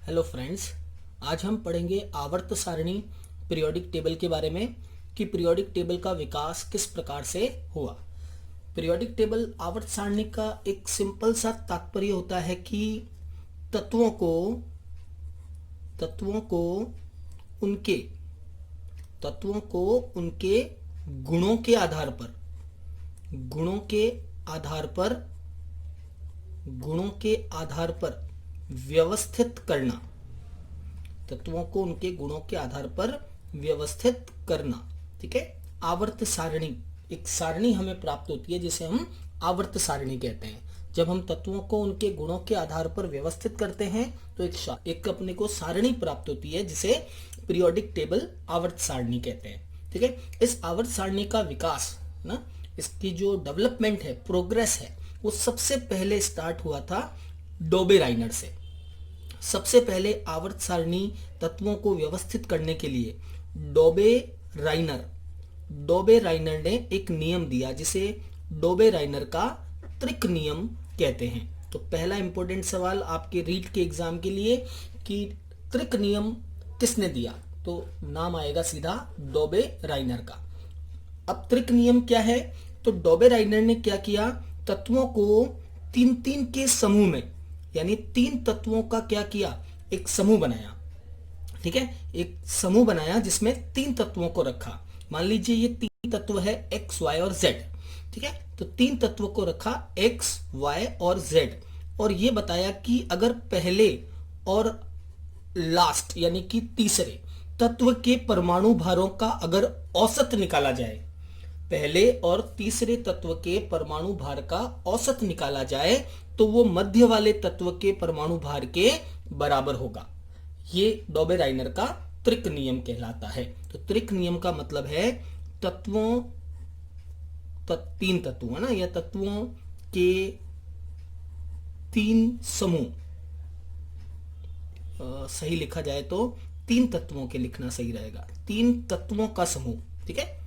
Hello friends, आज हम पढ़ेंगे आवर्त सारणी पीरियोडिक टेबल के बारे में कि पीरियोडिक टेबल का विकास किस प्रकार से हुआ। पीरियोडिक टेबल आवर्त सारणी का एक सिंपल सा तात्पर्य होता है कि तत्वों को तत्वों को उनके तत्वों को उनके गुणों के आधार पर गुणों के आधार पर गुणों के आधार पर व्यवस्थित करना। तत्वों को उनके गुणों के आधार पर व्यवस्थित करना। ठीक है। आवर्त सारणी, एक सारणी हमें प्राप्त होती है जिसे हम आवर्त सारणी कहते हैं। जब हम तत्वों को उनके गुणों के आधार पर व्यवस्थित करते हैं तो एक अपने को सारणी प्राप्त होती है जिसे पीरियोडिक टेबल आवर्त सारणी कहते हैं। ठीक है। इस आवर्त सारणी का विकास ना, इसकी जो डेवलपमेंट है, प्रोग्रेस है, वो सबसे पहले स्टार्ट हुआ था डोबेराइनर से। सबसे पहले आवर्त सारणी तत्वों को व्यवस्थित करने के लिए डोबेराइनर ने एक नियम दिया जिसे डोबेराइनर का त्रिक नियम कहते हैं। तो पहला इंपॉर्टेंट सवाल आपके रीट के एग्जाम के लिए कि त्रिक नियम किसने दिया, तो नाम आएगा सीधा डोबेराइनर का। अब त्रिक नियम क्या है? तो डोबेराइनर ने क्या किया, तत्वों को तीन तीन के समूह में, यानी तीन तत्वों का क्या किया, एक समूह बनाया। ठीक है। एक समूह बनाया जिसमें तीन तत्वों को रखा। मान लीजिए ये तीन तत्व है एक्स, वाई और जेड। ठीक है। तो तीन तत्वों को रखा एक्स, वाई और जेड, और ये बताया कि अगर पहले और लास्ट यानी कि तीसरे तत्व के परमाणु भारों का अगर औसत निकाला जाए, पहले और तीसरे तत्व के परमाणु भार का औसत निकाला जाए तो वो मध्य वाले तत्व के परमाणु भार के बराबर होगा। ये डोबेराइनर का त्रिक नियम कहलाता है। तो त्रिक नियम का मतलब है तीन तत्व है ना, या तत्वों के तीन समूह, सही लिखा जाए तो तीन तत्वों के लिखना सही रहेगा, तीन तत्वों का समूह। ठीक है।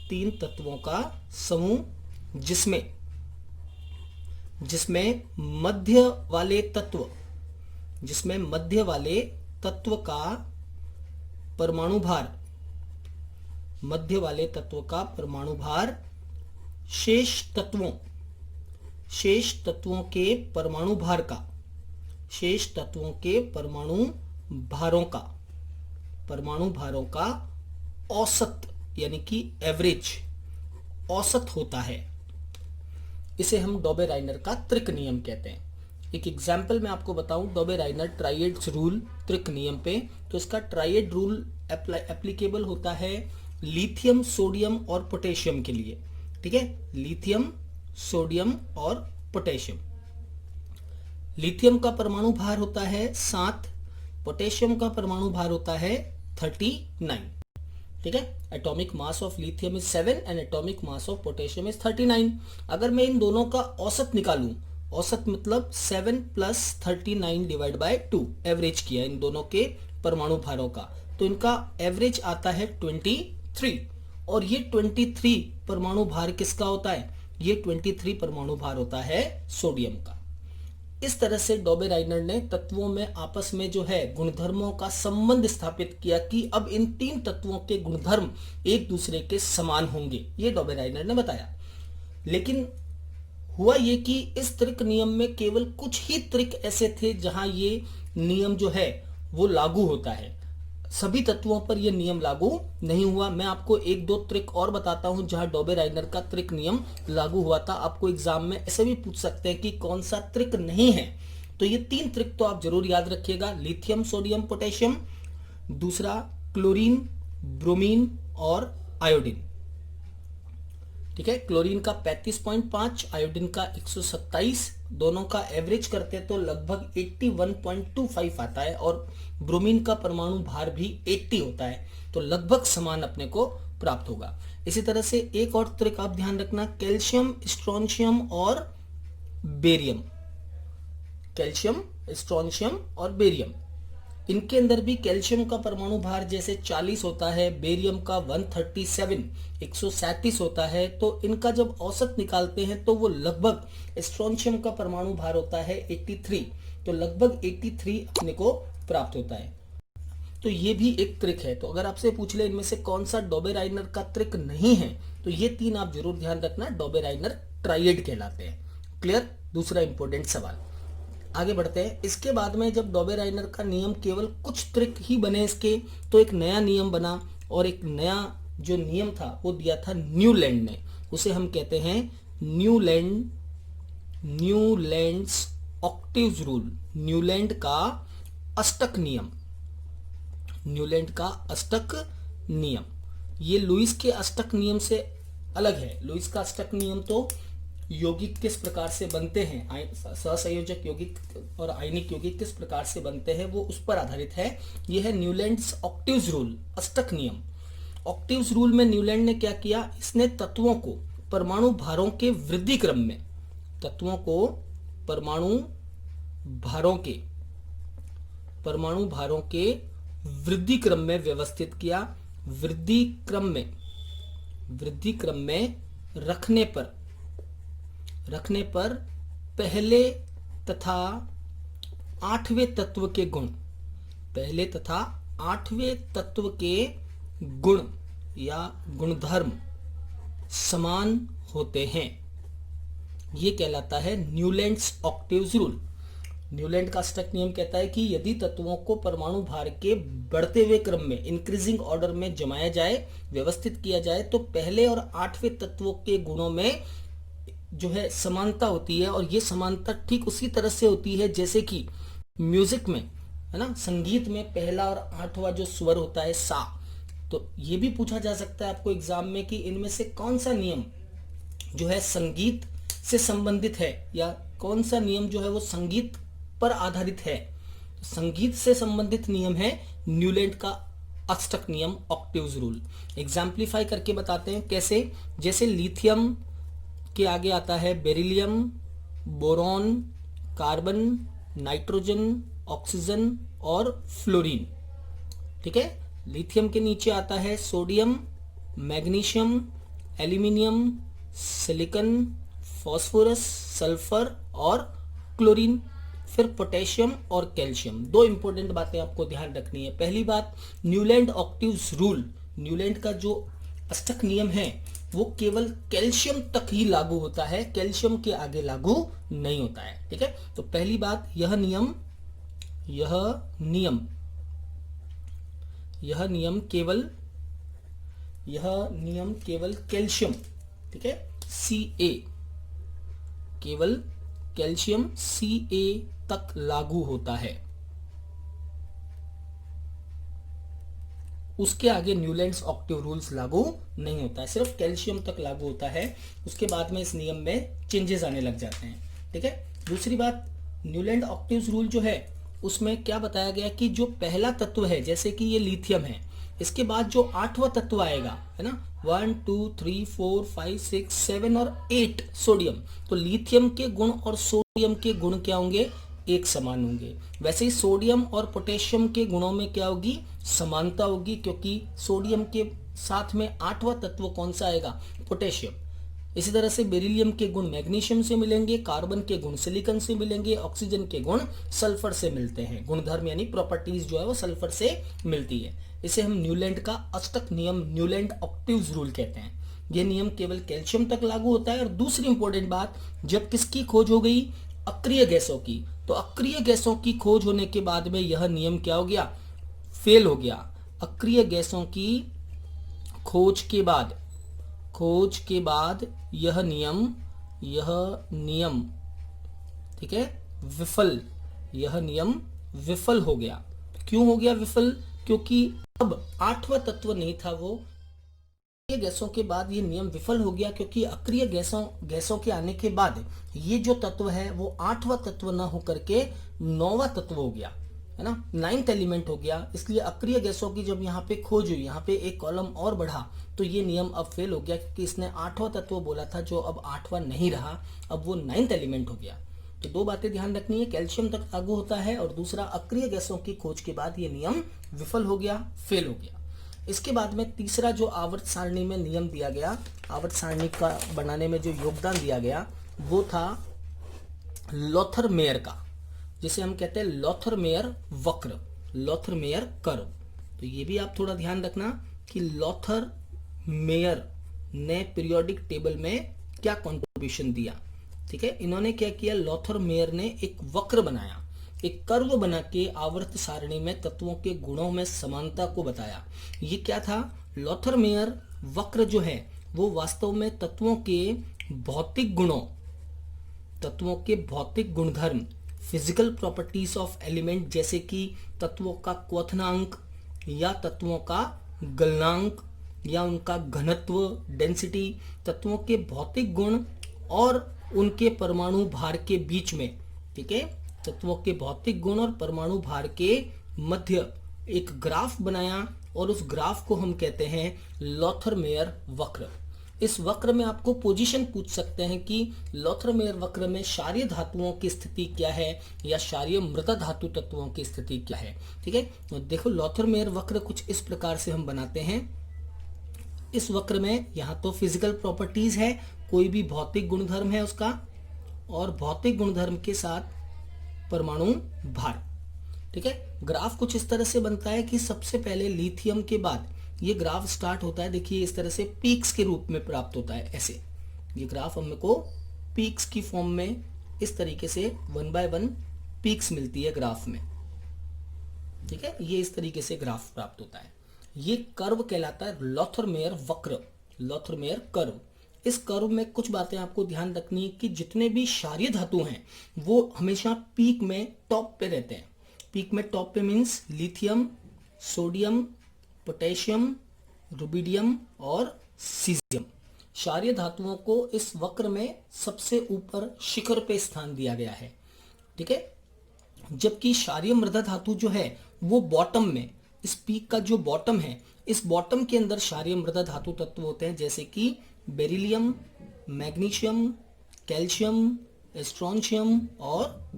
तीन तत्वों का समूह जिसमें मध्य वाले तत्व का परमाणु भार शेष तत्वों के परमाणु भारों का औसत यानी कि एवरेज औसत होता है। इसे हम डोबेराइनर का त्रिक नियम कहते हैं। एक एग्जाम्पल मैं आपको बताऊं डोबेराइनर ट्राइएड्स रूल त्रिक नियम पे, तो इसका ट्राइएड रूल एप्लीकेबल होता है लिथियम, सोडियम और पोटेशियम के लिए। ठीक है। लिथियम, सोडियम और पोटेशियम। लिथियम का परमाणु भार होता है 7, पोटेशियम का परमाणु भार होता है 39। ठीक है। Atomic mass of lithium is 7 and atomic mass of potassium is 39। अगर मैं इन दोनों का औसत निकालूं, औसत मतलब 7 प्लस 39 डिवाइड बाय 2, एवरेज किया इन दोनों के परमाणु भारों का, तो इनका एवरेज आता है 23। और ये 23 परमाणु भार किसका होता है? ये 23 परमाणु भार होता है सोडियम का। इस तरह से डोबेराइनर ने तत्वों में आपस में जो है गुणधर्मों का संबंध स्थापित किया कि अब इन तीन तत्वों के गुणधर्म एक दूसरे के समान होंगे, ये डोबेराइनर ने बताया। लेकिन हुआ ये कि इस त्रिक नियम में केवल कुछ ही त्रिक ऐसे थे जहां ये नियम जो है वो लागू होता है, सभी तत्वों पर यह नियम लागू नहीं हुआ। मैं आपको एक दो त्रिक और बताता हूं जहां डोबेराइनर का त्रिक नियम लागू हुआ था। आपको एग्जाम में ऐसे भी पूछ सकते हैं कि कौन सा त्रिक नहीं है, तो ये तीन त्रिक तो आप जरूर याद रखिएगा, लिथियम, सोडियम, पोटेशियम, दूसरा क्लोरीन, ब्रोमीन और आयोडीन। ठीक है। क्लोरीन का 35.5, आयोडीन का 127, दोनों का एवरेज करते तो लगभग 81.25 आता है, और ब्रोमीन का परमाणु भार भी 80 होता है, तो लगभग समान अपने को प्राप्त होगा। इसी तरह से एक और त्रिक आप ध्यान रखना, कैल्शियम, स्ट्रोंशियम और बेरियम। कैल्शियम, स्ट्रोंशियम और बेरियम, इनके अंदर भी कैल्शियम का परमाणु भार जैसे 40 होता है, बेरियम का 137 होता है, तो इनका जब औसत निकालते हैं तो वो लगभग, स्ट्रोंशियम का परमाणु भार होता है 83, तो लगभग 83 अपने को प्राप्त होता है। तो ये भी एक ट्रिक है। तो अगर आपसे पूछ ले इनमें से कौन सा डॉबेराइनर का ट्रिक नहीं है, तो ये तीन आप जरूर ध्यान रखना, डॉबेराइनर ट्राइएड कहलाते हैं। क्लियर? दूसरा इंपॉर्टेंट सवाल, आगे बढ़ते हैं। इसके बाद में जब डॉबेराइनर का नियम केवल कुछ ट्रिक ही बने इसके, तो एक नया नियम बना, और एक नया जो नियम था वो दिया था न्यूलैंड ने। उसे हम कहते हैं न्यूलैंड्स ऑक्टेव्स रूल, न्यूलैंड का अष्टक नियम। न्यूलैंड का अष्टक नियम ये लुईस के अष्टक नियम से अलग है। लुईस का अष्टक नियम तो यौगिक किस प्रकार से बनते हैं, सहसंयोजक यौगिक और आयनिक यौगिक किस प्रकार से बनते हैं, वो उस पर आधारित है। यह है न्यूलैंड्स ऑक्टेव्स रूल, अष्टक नियम। ऑक्टेव्स रूल में न्यूलैंड ने क्या किया, इसने तत्वों को परमाणु भारों के वृद्धि क्रम में, तत्वों को परमाणु भारों के वृद्धि क्रम में व्यवस्थित किया। वृद्धि क्रम में रखने पर पहले तथा आठवें तत्व के गुण या गुणधर्म समान होते हैं। यह कहलाता है न्यूलैंड्स ऑक्टेव्स रूल। न्यूलैंड का अष्टक नियम कहता है कि यदि तत्वों को परमाणु भार के बढ़ते हुए क्रम में, इंक्रीजिंग ऑर्डर में जमाया जाए, व्यवस्थित किया जाए, तो पहले और आठवें तत्वों के गुणों में जो है समानता होती है। और ये समानता ठीक उसी तरह से होती है जैसे कि म्यूजिक में, है ना, संगीत में पहला और आठवां जो स्वर होता है सा। तो ये भी पूछा जा सकता है आपको एग्जाम में कि इनमें से कौन सा नियम जो है संगीत से संबंधित है, या कौन सा नियम जो है वो संगीत पर आधारित है। संगीत से संबंधित नियम है न्यूलैंड का अष्टक नियम, ऑक्टेव्स रूल। एग्जाम्पलीफाई करके बताते हैं कैसे। जैसे लिथियम के आगे आता है beryllium, boron, carbon, nitrogen, oxygen और फ्लोरीन। ठीक है। लिथियम के नीचे आता है sodium, magnesium, aluminium, silicon, phosphorus, sulphur और क्लोरीन। फिर पोटेशियम और कैल्शियम। दो इंपॉर्टेंट बातें आपको ध्यान रखनी है। पहली बात, न्यूलैंड ऑक्टेव्स रूल, न्यूलैंड का जो अष्टक नियम है वो केवल कैल्शियम तक ही लागू होता है, कैल्शियम के आगे लागू नहीं होता है। ठीक है। तो पहली बात, यह नियम केवल कैल्शियम, ठीक है, Ca, केवल कैल्शियम Ca तक लागू होता है। उसके आगे न्यूलैंड्स ऑक्टेव रूल्स लागू नहीं होता है, सिर्फ कैल्शियम तक लागू होता है। उसके बाद में इस नियम में चेंजेस आने लग जाते हैं। ठीक है। दूसरी बात, न्यूलैंड ऑक्टेव्स रूल जो है उसमें क्या बताया गया कि जो पहला तत्व है, जैसे कि ये लिथियम है, इसके बाद जो आठवां तत्व आएगा, है ना, 1 2 3 4 5 6 7 और 8 सोडियम, तो लिथियम के गुण और सोडियम के गुण क्या होंगे, एक समान होंगे। वैसे ही सोडियम और पोटेशियम के गुणों में क्या होगी, समानता होगी, क्योंकि सोडियम के साथ में आठवां तत्व कौन सा आएगा, पोटेशियम। इसी तरह से बेरिलियम के गुण मैग्नीशियम से मिलेंगे, कार्बन के गुण सिलिकॉन से मिलेंगे, ऑक्सीजन के गुण सल्फर से मिलते हैं। गुणधर्म यानी प्रॉपर्टीज जो है वो सल्फर से मिलती है। इसे हम न्यूलैंड का अष्टक नियम, न्यूलैंड ऑक्टेव्स रूल कहते हैं। यह नियम केवल कैल्शियम तक लागू होता है। और दूसरी इंपॉर्टेंट बात, जब किसकी खोज हो गई, अक्रिय गैसों की, तो अक्रिय गैसों की खोज होने के बाद में यह नियम क्या हो गया, फेल हो गया। अक्रिय गैसों की खोज के बाद यह नियम ठीक है यह नियम विफल हो गया। क्यों हो गया विफल, क्योंकि अब आठवां तत्व नहीं था वो। अक्रिय गैसों के बाद ये नियम विफल हो गया, क्योंकि अक्रिय गैसों के आने के बाद ये जो तत्व है वो आठवां तत्व ना होकर के नौवां तत्व हो गया, है ना, 9th एलिमेंट हो गया। इसलिए अक्रिय गैसों की जब यहाँ पे खोज हुई, यहाँ पे एक कॉलम और बढ़ा, तो ये नियम अब फेल हो गया, क्योंकि इसने आठवां तत्व बोला था जो अब आठवां नहीं रहा, अब वो 9th एलिमेंट हो गया। तो दो बातें ध्यान रखनी है, कैल्शियम तक लागू होता है, और दूसरा अक्रिय गैसों की खोज के बाद ये नियम विफल हो गया, फेल हो गया। इसके बाद में तीसरा जो आवर्त सारणी में नियम दिया गया, आवर्त सारणी का बनाने में जो योगदान दिया गया, वो था लोथर मेयर का, जिसे हम कहते हैं लोथर मेयर वक्र। Lothar mayor curve. तो ये भी आप थोड़ा ध्यान रखना कि लॉथर मेयर ने पीरियोडिक टेबल में क्या कंट्रीब्यूशन दिया। ठीक है, इन्होंने क्या किया, लॉथर मेयर ने एक वक्र बनाया, एक कर्व बना के आवर्त सारणी में तत्वों के गुणों में समानता को बताया। ये क्या था, लॉथर मेयर वक्र जो है वो वास्तव में तत्वों के भौतिक गुणों, तत्वों के भौतिक गुणधर्म, फिजिकल प्रॉपर्टीज ऑफ एलिमेंट, जैसे कि तत्वों का क्वथनांक या तत्वों का गलनांक या उनका घनत्व, डेंसिटी, तत्वों के भौतिक गुण और उनके परमाणु भार के बीच में, ठीक है, तत्वों के भौतिक गुण और परमाणु भार के मध्य एक ग्राफ बनाया और उस ग्राफ को हम कहते हैं लॉथर मेयर वक्र। इस वक्र में आपको पोजीशन पूछ सकते हैं कि लॉथर मेयर वक्र में क्षारीय धातुओं की स्थिति क्या है या क्षारीय मृदा धातु तत्वों की स्थिति क्या है। ठीक है, तो देखो लॉथर मेयर वक्र कुछ इस प्रकार से हम बनाते हैं। इस वक्र में यहाँ तो फिजिकल प्रॉपर्टीज है, कोई भी भौतिक गुणधर्म है उसका, और भौतिक गुणधर्म के साथ परमाणु भार। ठीक है, ग्राफ कुछ इस तरह से बनता है कि सबसे पहले लिथियम के बाद ये ग्राफ स्टार्ट होता है, देखिए इस तरह से पीक्स के रूप में प्राप्त होता है। ऐसे ये ग्राफ हमको पीक्स की फॉर्म में इस तरीके से 1 by 1 पीक्स मिलती है ग्राफ में। ठीक है, ये इस तरीके से ग्राफ प्राप्त होता है। ये कर्व कहलाता है लॉथर मेयर वक्र, लॉथर मेयर कर्व। इस कर्व में कुछ बातें आपको ध्यान रखनी है कि जितने भी क्षारीय धातु हैं वो हमेशा पीक में टॉप पे रहते हैं। पीक में टॉप पे means lithium, sodium, potassium, rubidium और सीजियम। क्षारीय धातुओं को इस वक्र में सबसे ऊपर शिखर पे स्थान दिया गया है। ठीक है, जबकि क्षारीय मृदा धातु जो है वो बॉटम में, इस पीक का जो बॉटम है, इस बॉटम के अंदर क्षारीय मृदा धातु तत्व होते हैं, जैसे कि बेरिलियम, मैग्नीशियम, कैल्शियम, स्ट्रोंशियम और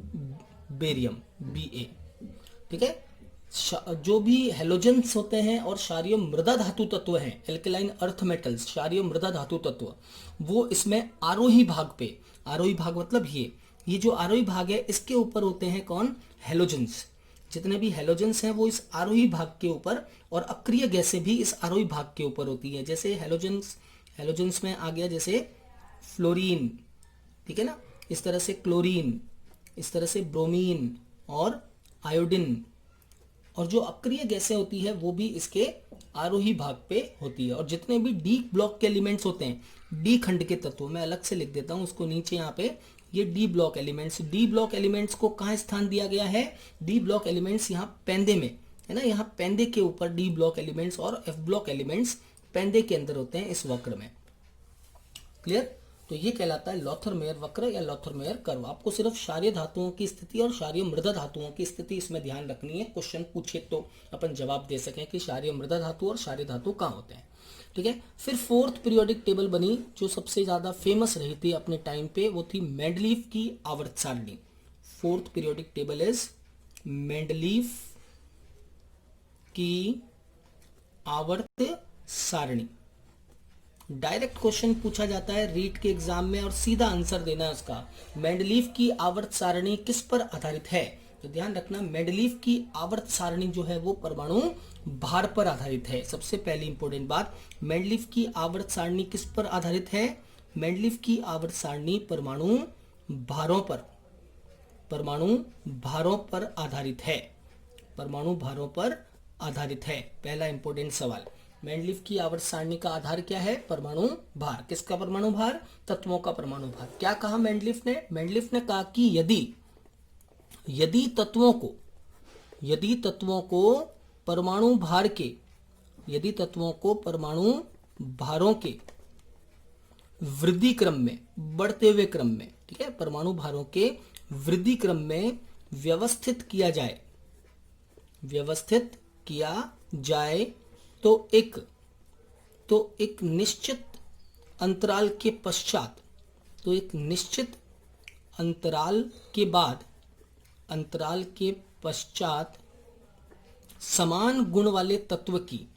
बेरियम Ba। ठीक है, जो भी हेलोजेंस होते हैं और क्षारीय मृदा धातु तत्व हैं, एल्कलाइन अर्थ मेटल्स, क्षारीय मृदा धातु तत्व, वो इसमें आरोही भाग पे, आरोही भाग मतलब ये जो आरोही भाग है इसके ऊपर होते हैं कौन, हेलोजेंस। जितने भी हेलोजेंस हैं वो इस आरोही भाग के ऊपर, और अक्रिय गैसें भी इस आरोही भाग के ऊपर होती है। जैसे हेलोजेंस में आ गया जैसे फ्लोरीन, ठीक है ना, इस तरह से क्लोरीन, इस तरह से ब्रोमीन और आयोडीन। और जो अक्रिय गैसें होती है वो भी इसके आरोही भाग पे होती है। और जितने भी डी ब्लॉक के एलिमेंट्स होते हैं, डी खंड के तत्व, मैं अलग से लिख देता हूं उसको नीचे यहाँ पे, ये डी ब्लॉक एलिमेंट्स को कहाँ स्थान दिया गया है, डी ब्लॉक एलिमेंट्स यहाँ पेंदे में है ना, यहाँ पेंदे के ऊपर डी ब्लॉक एलिमेंट्स और एफ ब्लॉक एलिमेंट्स पेंदे के अंदर होते हैं इस वक्र में। क्लियर, तो ये कहलाता है लॉथर मेयर वक्र या लॉथर मेयर कर्व। आपको सिर्फ क्षारीय धातुओं की स्थिति और क्षारीय मृदा धातुओं की स्थिति इसमें ध्यान रखनी है, क्वेश्चन पूछे तो अपन जवाब दे सकें कि क्षारीय मृदा धातु और क्षारीय धातु कहाँ होते हैं। ठीक है, फिर फोर्थ पीरियोडिक टेबल बनी जो सबसे ज्यादा फेमस रही थी अपने टाइम पे, वो थी मेंडलीफ की आवर्त सारणी। Fourth periodic table is Mendeleev की आवर्त सारणी। डायरेक्ट क्वेश्चन पूछा जाता है रीट के एग्जाम में और सीधा आंसर देना है उसका। मेंडलीफ की आवर्त सारणी किस पर आधारित है, तो ध्यान रखना मेंडलीफ की आवर्त सारणी जो है वो परमाणु भार पर आधारित है। सबसे पहली इंपॉर्टेंट बात, मेंडलीफ की आवर्त सारणी किस पर आधारित है, मेंडलीफ की आवर्त सारणी परमाणु भारों पर, परमाणु भारों पर आधारित है, परमाणु भारों पर आधारित है। पहला इंपॉर्टेंट सवाल, मेंडलीफ की आवर्त सारणी का आधार क्या है, परमाणु भार। किसका परमाणु भार, तत्वों का परमाणु भार। क्या कहा मेंडलीफ ने कहा कि यदि तत्वों को परमाणु भार के, यदि तत्वों को परमाणु भारों के वृद्धि क्रम में, बढ़ते हुए क्रम में, ठीक है, परमाणु भारों के वृद्धि क्रम में व्यवस्थित किया जाए तो एक निश्चित अंतराल के पश्चात, तो एक निश्चित अंतराल के बाद, अंतराल के पश्चात समान गुण वाले तत्व की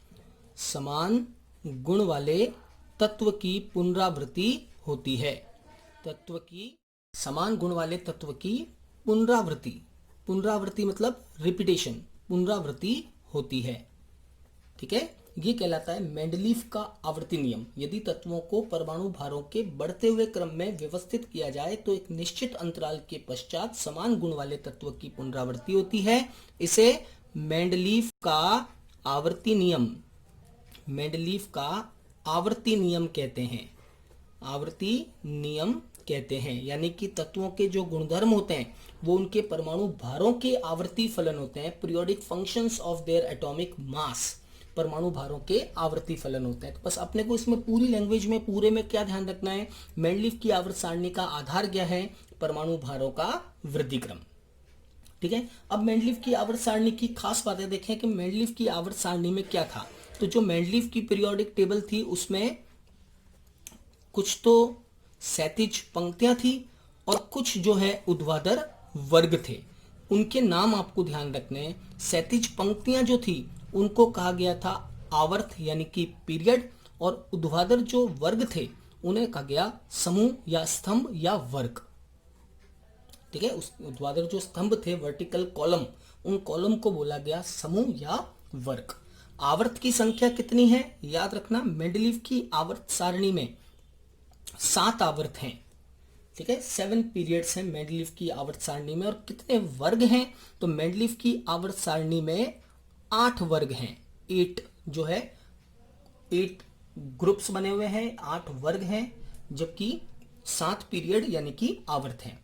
पुनरावृत्ति होती है। समान गुण वाले तत्व की पुनरावृत्ति मतलब रिपीटेशन, पुनरावृत्ति होती है। ठीक है, ये कहलाता है मेंडलीफ का आवर्ती नियम। यदि तत्वों को परमाणु भारों के बढ़ते हुए क्रम में व्यवस्थित किया जाए तो एक निश्चित अंतराल के पश्चात समान गुण वाले तत्व की पुनरावृत्ति होती है। इसे मेंडलीफ का आवर्ती नियम, मेंडलीफ का आवर्ती नियम कहते हैं, आवर्ती नियम कहते हैं। यानी कि तत्वों के जो गुणधर्म होते हैं वो उनके परमाणु भारों के आवर्ती फलन होते हैं, periodic functions of their atomic mass, परमाणु भारों के आवर्ती फलन होते हैं। तो बस अपने को इसमें पूरी लैंग्वेज में पूरे में क्या ध्यान रखना है, मेंडलीफ की आवर्त सारणी का आधार क्या है, परमाणु भारों का वृद्धि क्रम। ठीक है, अब मेंडलीफ की आवर्त सारणी की खास बातें देखें कि मेंडलीफ की आवर्त सारणी में क्या था। तो जो मेंडलीफ की पीरियोडिक टेबल थी उसमें कुछ तो क्षैतिज पंक्तियां थी और कुछ जो है ऊर्ध्वाधर वर्ग थे। उनके नाम आपको ध्यान रखने हैं। क्षैतिज पंक्तियां जो थी उनको कहा गया था आवर्त यानी कि पीरियड, और ऊर्ध्वाधर जो वर्ग थे उन्हें कहा गया समूह या स्तंभ या वर्ग। ठीक है, उस ऊर्ध्वाधर जो स्तंभ थे, वर्टिकल कॉलम, उन कॉलम को बोला गया समूह या वर्ग। आवर्त की संख्या कितनी है याद रखना, मेंडलीफ की आवर्त सारणी में 7 आवर्त हैं। ठीक है, 7 पीरियड्स हैं मेंडलीफ की आवर्त सारणी में। और कितने वर्ग हैं, तो मेंडलीफ की आवर्त सारणी में 8 वर्ग हैं। 8 जो है 8 ग्रुप्स बने हुए हैं, 8 वर्ग हैं, जबकि 7 पीरियड यानी कि आवर्त हैं।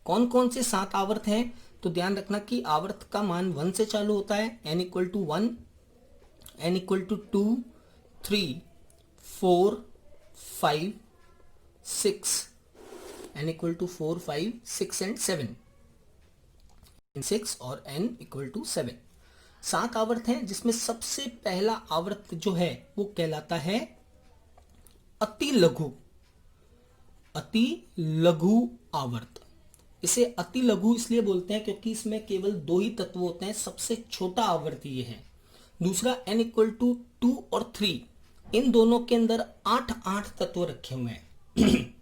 कौन कौन से 7 आवर्त हैं, तो ध्यान रखना कि आवर्त का मान 1 से चालू होता है, n = 1, n = 2, 3, 4, 5, 6, n = 4, 5, 6 एंड 7, 6 और n = 7। 7 आवर्त हैं, जिसमें सबसे पहला आवर्त जो है वो कहलाता है अति लघु, अति लघु आवर्त। इसे अति लघु इसलिए बोलते हैं क्योंकि इसमें केवल 2 ही तत्व होते हैं, सबसे छोटा आवर्त ये है। दूसरा n = 2 और 3, इन दोनों के अंदर 8 तत्व रखे हुए हैं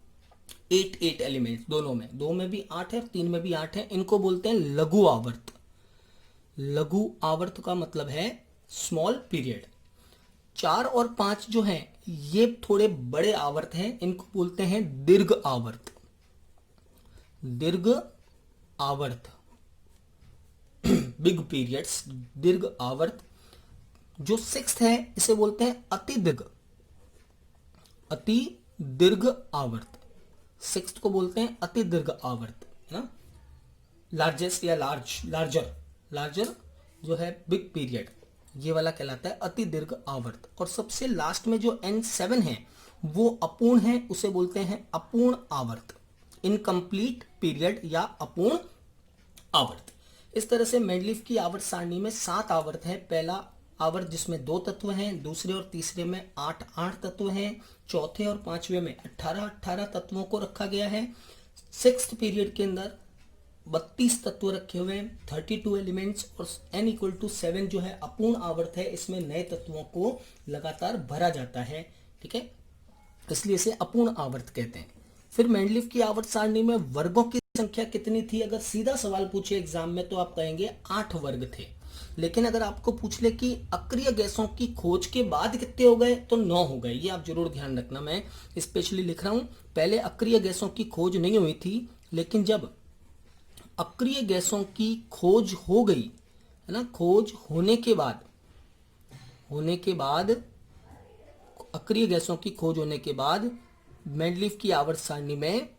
8 एलिमेंट्स दोनों में, 2 में भी 8 है और 3 में भी 8 है। इनको बोलते हैं लघु आवर्त। लघु आवर्त का मतलब है स्मॉल पीरियड। 4 और 5 जो हैं ये थोड़े बड़े आवर्त हैं, इनको बोलते हैं दीर्घ आवर्त। दीर्घ आवर्त बिग पीरियड्स, दीर्घ आवर्त। जो 6th है इसे बोलते हैं अति दीर्घ, अति दीर्घ आवर्त। 6th को बोलते हैं अति दीर्घ आवर्त, है ना। लार्जेस्ट या लार्जर जो है बिग पीरियड, ये वाला कहलाता है अति दीर्घ आवर्त। और सबसे लास्ट में जो N7 है वो अपूर्ण है, उसे बोलते हैं अपूर्ण आवर्त, इनकम्प्लीट पीरियड या अपूर्ण आवर्त। इस तरह से मेंडलीफ की आवर्त सारणी में 7 आवर्त है। पहला आवर्त जिसमें 2 तत्व हैं, दूसरे और तीसरे में 8 तत्व हैं, चौथे और 5वें में 18 तत्वों को रखा गया है। 6th पीरियड के अंदर 32 तत्व रखे हुए हैं, 32 एलिमेंट्स। और n = 7 जो है अपूर्ण आवर्त है, इसमें नए तत्वों को लगातार भरा जाता है। ठीक है, इसलिए इसे अपूर्ण आवर्त कहते हैं। फिर मेंडलीफ की आवर्त सारणी में वर्गों की संख्या कितनी थी, अगर सीधा सवाल पूछे एग्जाम में तो आप कहेंगे 8 वर्ग थे। लेकिन अगर आपको पूछ ले कि अक्रिय गैसों की खोज के बाद कितने हो गए, तो 9 हो गए। ये आप जरूर ध्यान रखना, मैं स्पेशली लिख रहा हूं। पहले अक्रिय गैसों की खोज नहीं हुई थी, लेकिन जब अक्रिय गैसों की खोज हो गई, है ना, खोज होने के बाद अक्रिय गैसों की खोज होने के बाद मेंडलीफ की आवर्त सारणी में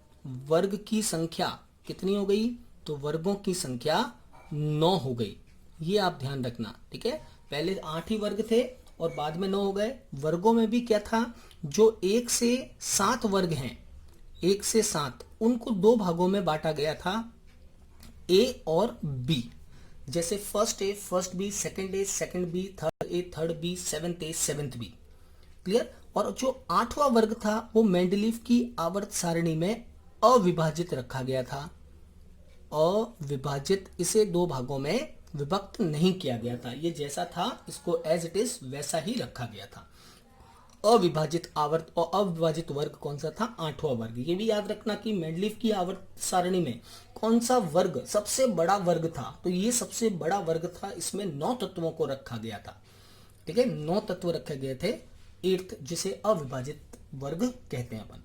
वर्ग की संख्या कितनी हो गई, तो वर्गों की संख्या 9 हो गई। ये आप ध्यान रखना। ठीक है, पहले 8 ही वर्ग थे और बाद में 9 हो गए। वर्गों में भी क्या था, जो 1 से 7 वर्ग हैं, 1 से 7, उनको 2 भागों में बांटा गया था, A और B। जैसे first A first B, second A second B, third A third B, seventh A seventh B। Clear. और जो 8वां वर्ग था वो मेंडलीफ की आवर्त सारणी में अविभाजित रखा गया था। अविभाजित, इसे 2 भागों में विभक्त नहीं किया गया था। ये जैसा था इसको एज इट इज वैसा ही रखा गया था। अविभाजित आवर्त और अविभाजित वर्ग कौन सा था? 8वां वर्ग। ये भी याद रखना कि मेंडलीव की आवर्त सारणी में कौन सा वर्ग सबसे बड़ा वर्ग था, तो ये सबसे बड़ा वर्ग था। इसमें 9 तत्वों को रखा गया था। ठीक है, 9 तत्व रखे गए थे, 8th, जिसे अविभाजित वर्ग कहते हैं अपन।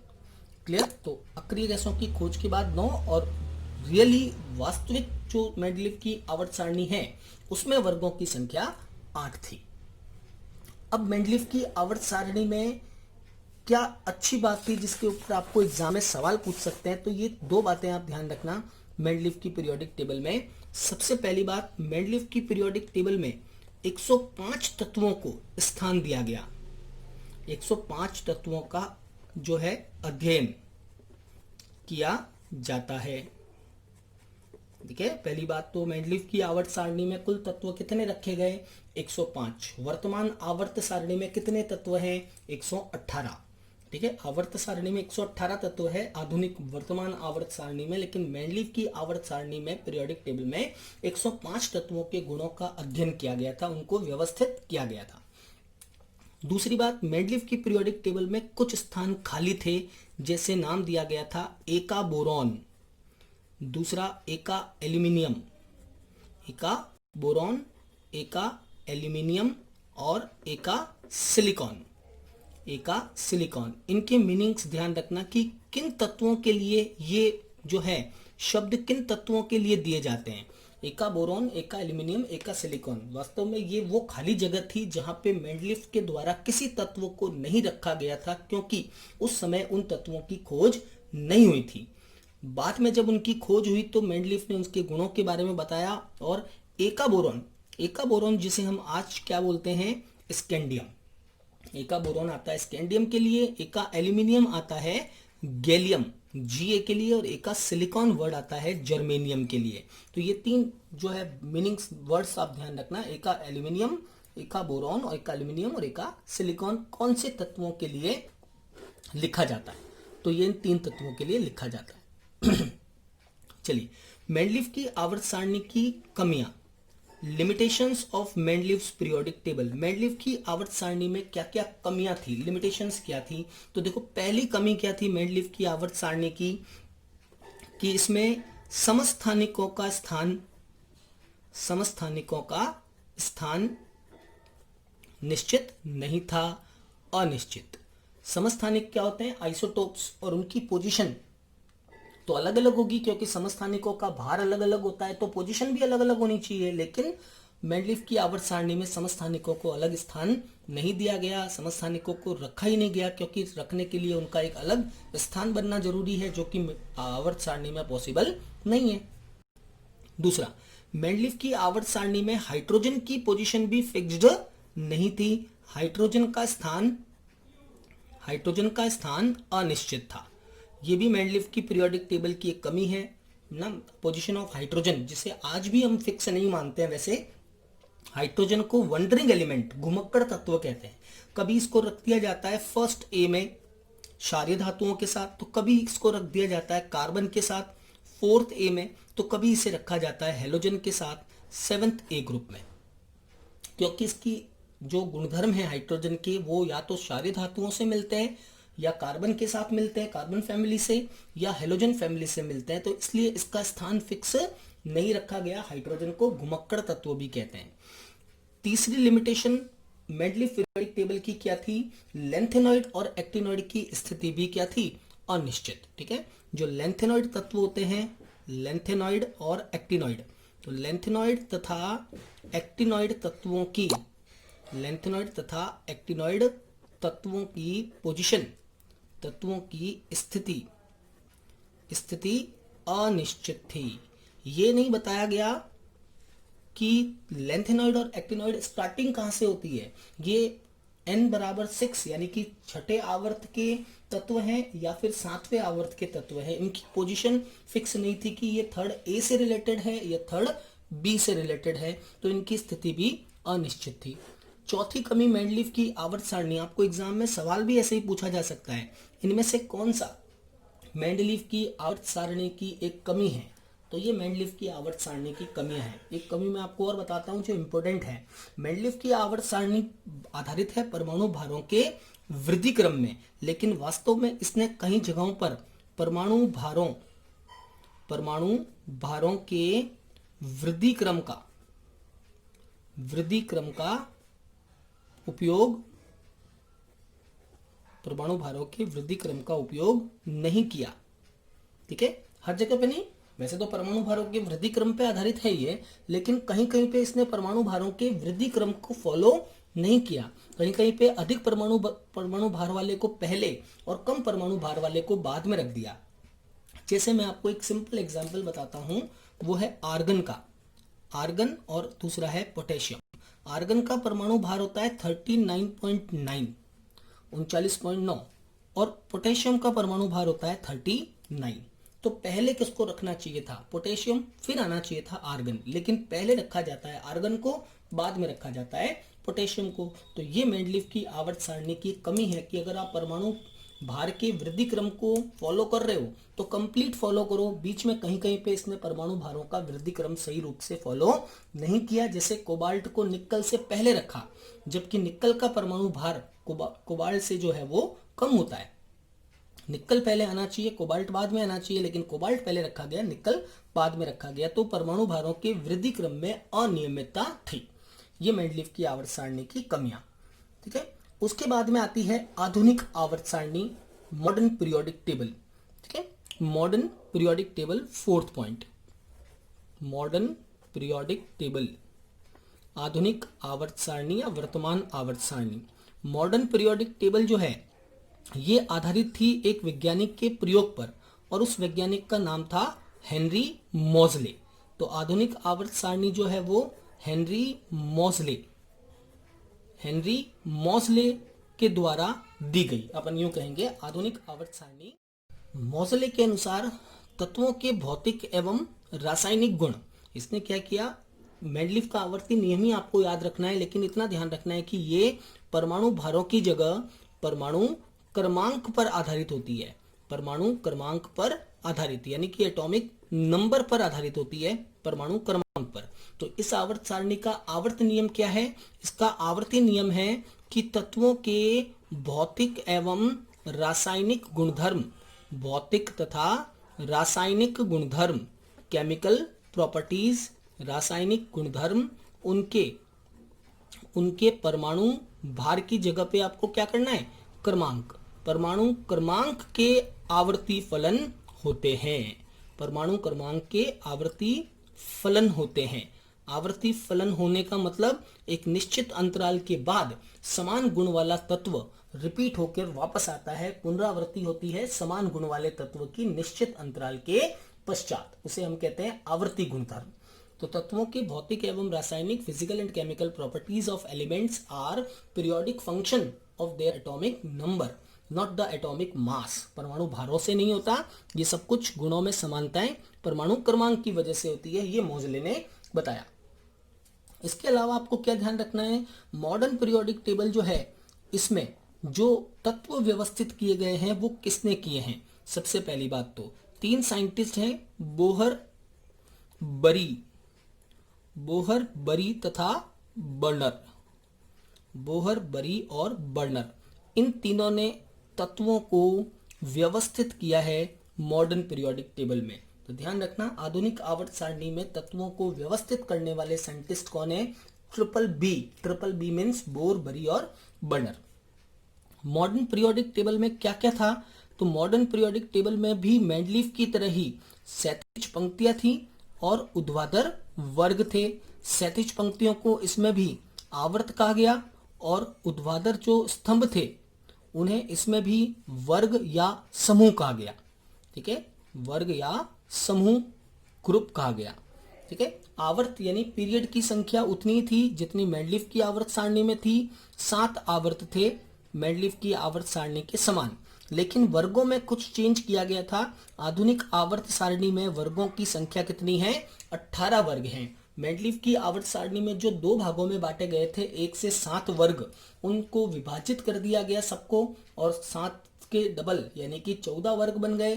क्लियर? तो अक्रिय गैसों की खोज के बाद 9 और रियली वास्तविक जो मेंडलीव की आवर्त सारणी है उसमें वर्गों की संख्या 8 थी। अब मेंडलीव की आवर्त सारणी में क्या अच्छी बात थी जिसके ऊपर आपको एग्जाम में सवाल पूछ सकते हैं, तो ये 2 बातें आप ध्यान रखना मेंडलीव की पीरियोडिक टेबल में। सबसे पहली बात, मेंडलीव की पीरियोडिक टेबल में 105 तत्वों को स्थान दिया गया। 105 तत्वों का जो है अध्ययन किया जाता है। ठीक है, पहली बात तो मेंडलीव की आवर्त सारणी में कुल तत्व कितने रखे गए? 105। वर्तमान आवर्त सारणी में कितने तत्व हैं? 118। ठीक है, आवर्त सारणी में 118 तत्व है आधुनिक वर्तमान आवर्त सारणी में, लेकिन मेंडलीव की आवर्त सारणी में पीरियोडिक टेबल में 105 तत्वों के गुणों का अध्ययन किया गया था, उनको व्यवस्थित किया गया था। दूसरी बात, मेंडलीव की पीरियोडिक टेबल में कुछ स्थान खाली थे, जैसे नाम दिया गया था एका बोरॉन, दूसरा एका एल्यूमिनियम, एका बोरॉन, एका एल्यूमिनियम और एका सिलिकॉन। एका सिलिकॉन, इनके मीनिंग्स ध्यान रखना कि किन तत्वों के लिए ये जो है शब्द किन तत्वों के लिए दिए जाते हैं। एका बोरॉन, एका एल्यूमिनियम, एका सिलिकॉन, वास्तव में ये वो खाली जगह थी जहां पे मेंडलीव के द्वारा किसी तत्व को नहीं रखा गया था, क्योंकि उस समय उन तत्वों की खोज नहीं हुई थी। बाद में जब उनकी खोज हुई तो मेंडलीव ने उसके गुणों के बारे में बताया। और एका बोरॉन जिसे हम आज क्या बोलते हैं? स्कैंडियम। एका बोरॉन आता है स्कैंडियम के लिए, एका एल्यूमिनियम आता है गैलियम Ga के लिए, और एका सिलिकॉन वर्ड आता है जर्मेनियम के लिए। तो ये 3 जो है मीनिंग्स वर्ड्स आप ध्यान रखना, एका एल्यूमिनियम, एका बोरॉन और एका एल्यूमिनियम और एका सिलिकॉन कौन से तत्वों के लिए लिखा जाता है, तो ये इन 3 तत्वों के लिए लिखा जाता है। चलिए, मेंडलीव की आवर्त सारणी की कमियां, limitations of Mendeleev's periodic table. Mendeleev की आवर्त सारणी में क्या क्या कमियां थी, लिमिटेशंस क्या थी? तो देखो, पहली कमी क्या थी मेंडलीव की आवर्त सारणी की, कि इसमें समस्थानिकों का स्थान निश्चित नहीं था, अनिश्चित। समस्थानिक क्या होते हैं? आइसोटोप्स, और उनकी पोजीशन तो अलग अलग होगी, क्योंकि समस्थानिकों का भार अलग अलग होता है, तो पोजीशन भी अलग अलग होनी चाहिए। लेकिन मेंडलीव की आवर्त सारणी में समस्थानिकों को अलग स्थान नहीं दिया गया, समस्थानिकों को रखा ही नहीं गया, क्योंकि रखने के लिए उनका एक अलग स्थान बनना जरूरी है, जो कि आवर्त सारणी में पॉसिबल नहीं है। दूसरा, मेंडलीव की आवर्त सारणी में हाइड्रोजन की पोजीशन भी फिक्स्ड नहीं थी। हाइड्रोजन का स्थान अनिश्चित था। ये भी मेंडलीव की पीरियोडिक टेबल की एक कमी है ना, पोजीशन ऑफ हाइड्रोजन, जिसे आज भी हम फिक्स नहीं मानते हैं। वैसे हाइड्रोजन को वंडरिंग एलिमेंट, घुमक्कड़ तत्व कहते हैं। कभी इसको रख दिया जाता है फर्स्ट ए में क्षारीय धातुओं के साथ, तो कभी इसको रख दिया जाता है कार्बन के साथ 4th ए में, तो कभी इसे रखा जाता है हेलोजन के साथ 7th ए ग्रुप में, क्योंकि इसकी जो गुणधर्म है हाइड्रोजन के, वो या तो क्षारीय धातुओं से मिलते हैं, या कार्बन के साथ मिलते हैं, कार्बन फैमिली से, या हेलोजन फैमिली से मिलते हैं, तो इसलिए इसका स्थान फिक्स नहीं रखा गया। हाइड्रोजन को घुमक्कड़ तत्व भी कहते हैं। तीसरी लिमिटेशन मेंडलीव पीरियोडिक टेबल की क्या थी? लेंथेनॉइड और एक्टिनॉइड की स्थिति भी क्या थी? अनिश्चित। ठीक है, जो लेंथेनॉइड तत्व होते हैं, लेंथेनॉइड और एक्टिनॉइड, तो लेंथेनॉइड तथा एक्टिनॉइड तत्वों की पोजीशन, तत्वों की स्थिति अनिश्चित थी। ये नहीं बताया गया कि लेंथेनॉइड और एक्टिनॉइड स्टार्टिंग कहां से होती है। ये n बराबर 6 यानी कि 6ठे आवर्त के तत्व हैं या फिर 7वें आवर्त के तत्व हैं। इनकी पोजीशन फिक्स नहीं थी कि ये 3rd ए से रिलेटेड है या 3rd बी से रिलेटेड है, तो इनकी स्थिति भी अनिश्चित थी। चौथी कमी मेंडलीव की आवर्त सारणी, आपको एग्जाम में सवाल भी ऐसे ही पूछा जा सकता है, इनमें से कौन सा मेंडलीव की आवर्त सारणी की एक कमी है? तो ये मेंडलीव की आवर्त सारणी की कमियां हैं। एक कमी मैं आपको और बताता हूं जो इंपॉर्टेंट है। मेंडलीव की आवर्त सारणी आधारित है परमाणु भारों के वृद्धि क्रम में, लेकिन वास्तव में इसने कई जगहों पर परमाणु भारों के वृद्धि क्रम का उपयोग, परमाणु भारों के वृद्धि क्रम का उपयोग नहीं किया। ठीक है, हर जगह पे नहीं, वैसे तो परमाणु भारों के वृद्धि क्रम पे आधारित है ये, लेकिन कहीं कहीं पे इसने परमाणु भारों के वृद्धि क्रम को फॉलो नहीं किया। कहीं कहीं पे अधिक परमाणु भार वाले को पहले और कम परमाणु भार वाले को बाद में रख दिया। जैसे मैं आपको एक सिंपल एग्जांपल बताता हूं, वो है आर्गन का। आर्गन और दूसरा है पोटेशियम। आर्गन का परमाणु भार होता है 39.9 39.9 और पोटेशियम का परमाणु भार होता है 39। तो पहले किसको रखना चाहिए था? पोटेशियम, फिर आना चाहिए था आर्गन, लेकिन पहले रखा जाता है आर्गन को, बाद में रखा जाता है पोटेशियम को। तो ये मेंडलीव की आवर्त सारणी की कमी है कि अगर आप परमाणु भार के वृद्धि क्रम को फॉलो कर रहे हो तो कंप्लीट फॉलो करो। बीच में कहीं कहीं पे इसने परमाणु भारों का वृद्धि क्रम सही रूप से फॉलो नहीं किया। जैसे कोबाल्ट को निकल से पहले रखा, जबकि निकल का परमाणु भार कोबाल्ट से जो है वो कम होता है। निकल पहले आना चाहिए, कोबाल्ट बाद में आना चाहिए, लेकिन कोबाल्ट पहले रखा गया, निकल बाद में रखा गया। तो परमाणु भारों के वृद्धि क्रम में अनियमितता थी। ये मेंडलीव की आवर्त सारणी की कमियां। ठीक है, उसके बाद में आती है आधुनिक आवर्त सारणी, मॉडर्न पीरियोडिक टेबल। ठीक है, modern periodic table, 4th point, modern periodic table, आधुनिक आवर्त सारणी या वर्तमान आवर्त सारणी। मॉडर्न पीरियोडिक टेबल जो है ये आधारित थी एक वैज्ञानिक के प्रयोग पर, और उस वैज्ञानिक का नाम था हेनरी मोज़ले। तो आधुनिक आवर्त सारणी जो है वो हेनरी मोज़ले के द्वारा दी गई। अपन यूं कहेंगे आधुनिक आवर्त सारणी। मोज़ले के अनुसार तत्वों के भौतिक एवं रासायनिक गुण, इसने क्या किया, मेंडलीव का आवर्ती नियम ही आपको याद रखना है, लेकिन इतना ध्यान रखना है कि ये परमाणु भारों की जगह परमाणु क्रमांक पर आधारित होती है। परमाणु क्रमांक पर आधारित, यानी कि एटॉमिक नंबर पर आधारित होती है, परमाणु क्रमांक पर। तो इस आवर्त सारणी का आवर्त नियम क्या है? इसका आवर्ती नियम है कि तत्वों के भौतिक एवं रासायनिक गुणधर्म, भौतिक तथा रासायनिक गुणधर्म, केमिकल प्रॉपर्टीज, रासायनिक गुणधर्म, उनके परमाणु भार की जगह पे आपको क्या करना है? क्रमांक, परमाणु क्रमांक के आवर्ती फलन होते हैं। परमाणु क्रमांक के आवर्ती फलन होते हैं। आवर्ती फलन होने का मतलब एक निश्चित अंतराल के बाद समान गुण वाला तत्व रिपीट होकर वापस आता है, पुनरावृत्ति होती है समान गुण वाले तत्व की निश्चित अंतराल के पश्चात, उसे हम कहते हैं आवर्ती गुणधर्म। तो तत्वों के भौतिक एवं रासायनिक, physical and chemical properties of elements are periodic function of their atomic number, not the atomic mass. परमाणु भारों से नहीं होता, ये सब कुछ गुणों में समानताएं परमाणु क्रमांक की वजह से होती है, ये मोज़ले ने बताया। इसके अलावा आपको क्या ध्यान रखना है? मॉडर्न पीरियोडिक टेबल जो है, इसमें जो तत्व व्यवस्थित किए गए हैं वो किसने किए हैं? सबसे पहली बात तो 3 साइंटिस्ट हैं, बोहर बरी तथा बर्नर। बोहर बरी और बर्नर, इन तीनों ने तत्वों को व्यवस्थित किया है मॉडर्न पीरियोडिक टेबल में। तो ध्यान रखना, आधुनिक आवर्त सारणी में तत्वों को व्यवस्थित करने वाले साइंटिस्ट कौन है? ट्रिपल बी मीन्स बोर, बरी और बर्नर। मॉडर्न पीरियोडिक टेबल में क्या क्या था? तो मॉडर्न पीरियोडिक टेबल में भी मेंडलीव की तरह ही क्षैतिज पंक्तियां थी और ऊर्ध्वाधर वर्ग थे। क्षैतिज पंक्तियों को इसमें भी आवर्त कहा गया और ऊर्ध्वाधर जो स्तंभ थे उन्हें इसमें भी वर्ग या समूह कहा गया। ठीक है, वर्ग या समूह, ग्रुप कहा गया। ठीक है, आवर्त यानी पीरियड की संख्या उतनी थी जितनी मेंडलीव की आवर्त सारणी में थी। 7 आवर्त थे मेंडलीव की आवर्त सारणी के समान, लेकिन वर्गों में कुछ चेंज किया गया था। आधुनिक आवर्त सारणी में वर्गों की संख्या कितनी है? 18 वर्ग हैं। मेंडलीव की आवर्त सारणी में जो 2 भागों में बांटे गए थे, 1 से 7 वर्ग, उनको विभाजित कर दिया गया सबको, और 7 के डबल यानी कि 14 वर्ग बन गए।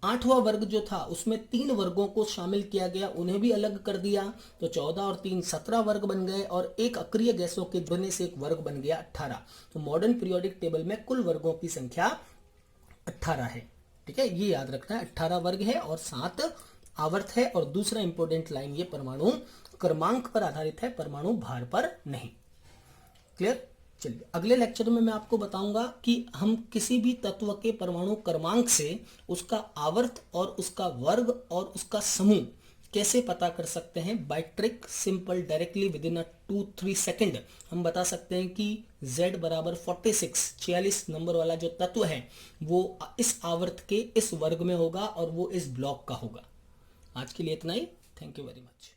8वां वर्ग जो था उसमें 3 वर्गों को शामिल किया गया, उन्हें भी अलग कर दिया, तो 14 और 3 17 वर्ग बन गए और एक अक्रिय गैसों के जुड़ने से एक वर्ग बन गया 18। तो मॉडर्न पीरियोडिक टेबल में कुल वर्गों की संख्या 18 है। ठीक है, ये याद रखना है, 18 वर्ग है और 7 आवर्त है। और दूसरा इंपॉर्टेंट लाइन, ये परमाणु क्रमांक पर आधारित है, परमाणु भार पर नहीं। क्लियर? चलिए अगले लेक्चर में मैं आपको बताऊंगा कि हम किसी भी तत्व के परमाणु क्रमांक से उसका आवर्त और उसका वर्ग और उसका समूह कैसे पता कर सकते हैं। By trick, simple, directly within 2-3 second हम बता सकते हैं कि Z बराबर 46 नंबर वाला जो तत्व है वो इस आवर्त के इस वर्ग में होगा और वो इस ब्लॉक का होगा। आज के लिए इतना ही। Thank you very much.